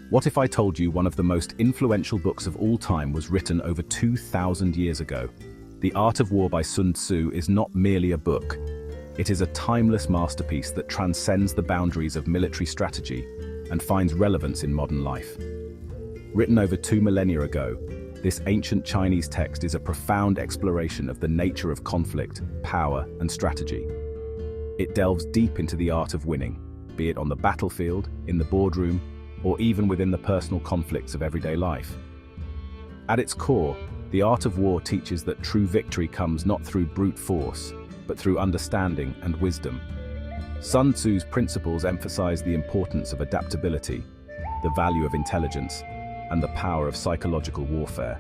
What if I told you one of the most influential books of all time was written over 2,000 years ago? The Art of War by Sun Tzu is not merely a book. It is a timeless masterpiece that transcends the boundaries of military strategy and finds relevance in modern life. Written over 2 millennia ago, this ancient Chinese text is a profound exploration of the nature of conflict, power, and strategy. It delves deep into the art of winning, be it on the battlefield, in the boardroom, or even within the personal conflicts of everyday life. At its core, the art of war teaches that true victory comes not through brute force, but through understanding and wisdom. Sun Tzu's principles emphasize the importance of adaptability, the value of intelligence, and the power of psychological warfare.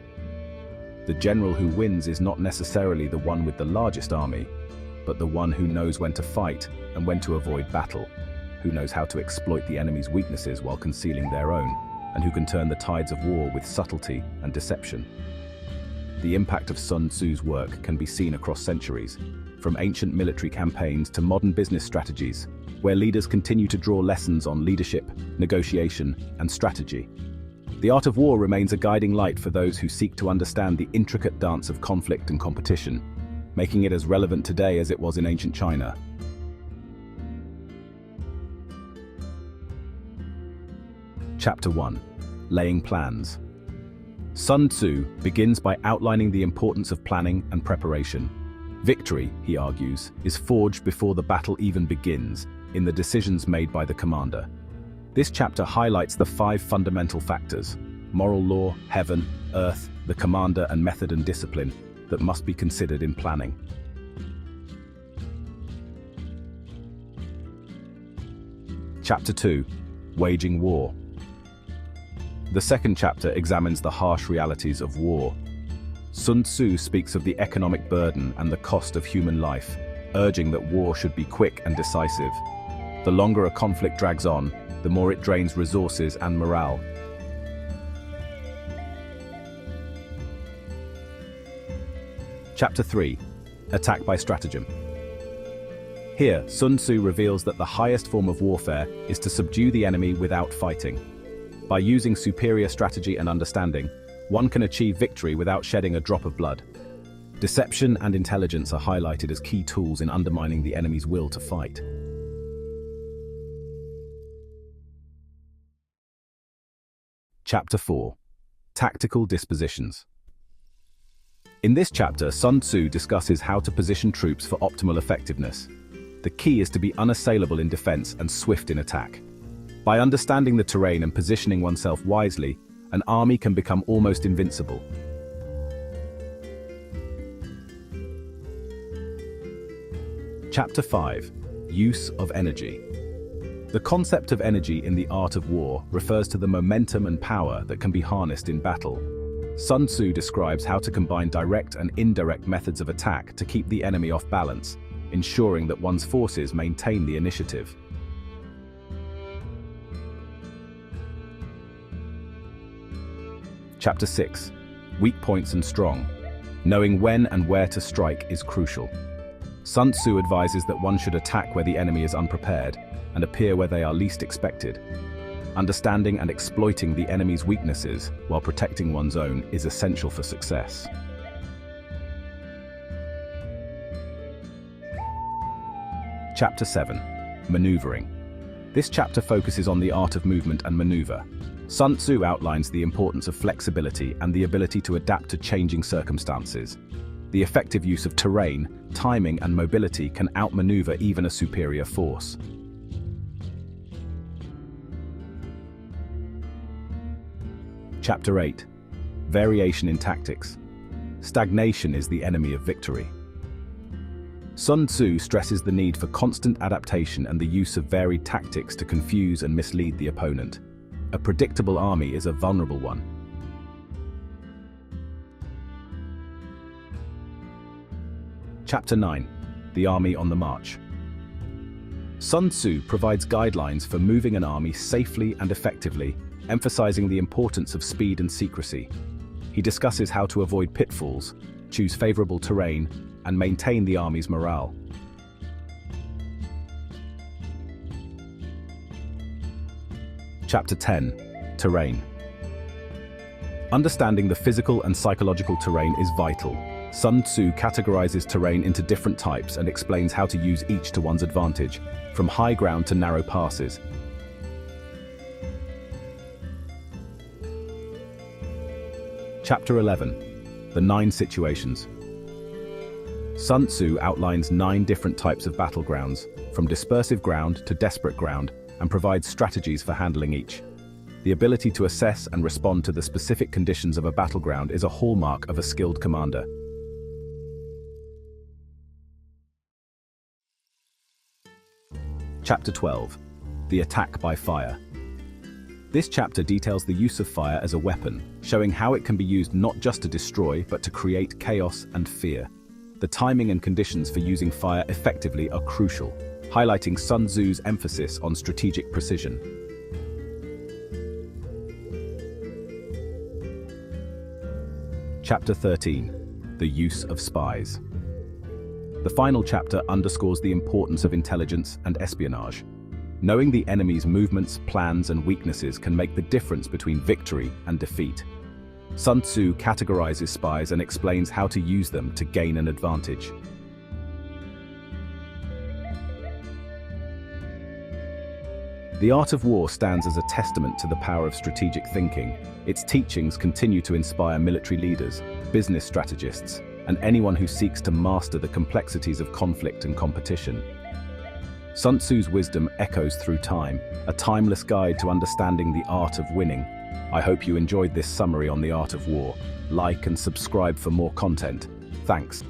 The general who wins is not necessarily the one with the largest army, but the one who knows when to fight and when to avoid battle, who knows how to exploit the enemy's weaknesses while concealing their own, and who can turn the tides of war with subtlety and deception. The impact of Sun Tzu's work can be seen across centuries, from ancient military campaigns to modern business strategies, where leaders continue to draw lessons on leadership, negotiation, and strategy. The art of war remains a guiding light for those who seek to understand the intricate dance of conflict and competition, making it as relevant today as it was in ancient China. Chapter 1. Laying Plans. Sun Tzu begins by outlining the importance of planning and preparation. Victory, he argues, is forged before the battle even begins, in the decisions made by the commander. This chapter highlights the 5 fundamental factors: moral law, heaven, earth, the commander, and method and discipline that must be considered in planning. Chapter 2. Waging War. The second chapter examines the harsh realities of war. Sun Tzu speaks of the economic burden and the cost of human life, urging that war should be quick and decisive. The longer a conflict drags on, the more it drains resources and morale. Chapter 3. Attack by Stratagem. Here, Sun Tzu reveals that the highest form of warfare is to subdue the enemy without fighting. By using superior strategy and understanding, one can achieve victory without shedding a drop of blood. Deception and intelligence are highlighted as key tools in undermining the enemy's will to fight. Chapter 4. Tactical Dispositions. In this chapter, Sun Tzu discusses how to position troops for optimal effectiveness. The key is to be unassailable in defense and swift in attack. By understanding the terrain and positioning oneself wisely, an army can become almost invincible. Chapter 5. Use of Energy. The concept of energy in the art of war refers to the momentum and power that can be harnessed in battle. Sun Tzu describes how to combine direct and indirect methods of attack to keep the enemy off balance, ensuring that one's forces maintain the initiative. Chapter 6. Weak Points and Strong. Knowing when and where to strike is crucial. Sun Tzu advises that one should attack where the enemy is unprepared and appear where they are least expected. Understanding and exploiting the enemy's weaknesses while protecting one's own is essential for success. Chapter 7. Maneuvering. This chapter focuses on the art of movement and maneuver. Sun Tzu outlines the importance of flexibility and the ability to adapt to changing circumstances. The effective use of terrain, timing, and mobility can outmaneuver even a superior force. Chapter 8. Variation in Tactics. Stagnation is the enemy of victory. Sun Tzu stresses the need for constant adaptation and the use of varied tactics to confuse and mislead the opponent. A predictable army is a vulnerable one. Chapter 9. The Army on the March. Sun Tzu provides guidelines for moving an army safely and effectively, emphasizing the importance of speed and secrecy. He discusses how to avoid pitfalls, choose favorable terrain, and maintain the army's morale. Chapter 10. Terrain. Understanding the physical and psychological terrain is vital. Sun Tzu categorizes terrain into different types and explains how to use each to one's advantage, from high ground to narrow passes. Chapter 11. The 9 Situations. Sun Tzu outlines 9 different types of battlegrounds, from dispersive ground to desperate ground, and provides strategies for handling each. The ability to assess and respond to the specific conditions of a battleground is a hallmark of a skilled commander. Chapter 12. The Attack by Fire. This chapter details the use of fire as a weapon, showing how it can be used not just to destroy, but to create chaos and fear. The timing and conditions for using fire effectively are crucial, highlighting Sun Tzu's emphasis on strategic precision. Chapter 13. The Use of Spies. The final chapter underscores the importance of intelligence and espionage. Knowing the enemy's movements, plans, and weaknesses can make the difference between victory and defeat. Sun Tzu categorizes spies and explains how to use them to gain an advantage. The art of war stands as a testament to the power of strategic thinking. Its teachings continue to inspire military leaders, business strategists, and anyone who seeks to master the complexities of conflict and competition. Sun Tzu's wisdom echoes through time, a timeless guide to understanding the art of winning. I hope you enjoyed this summary on the art of war. Like and subscribe for more content. Thanks.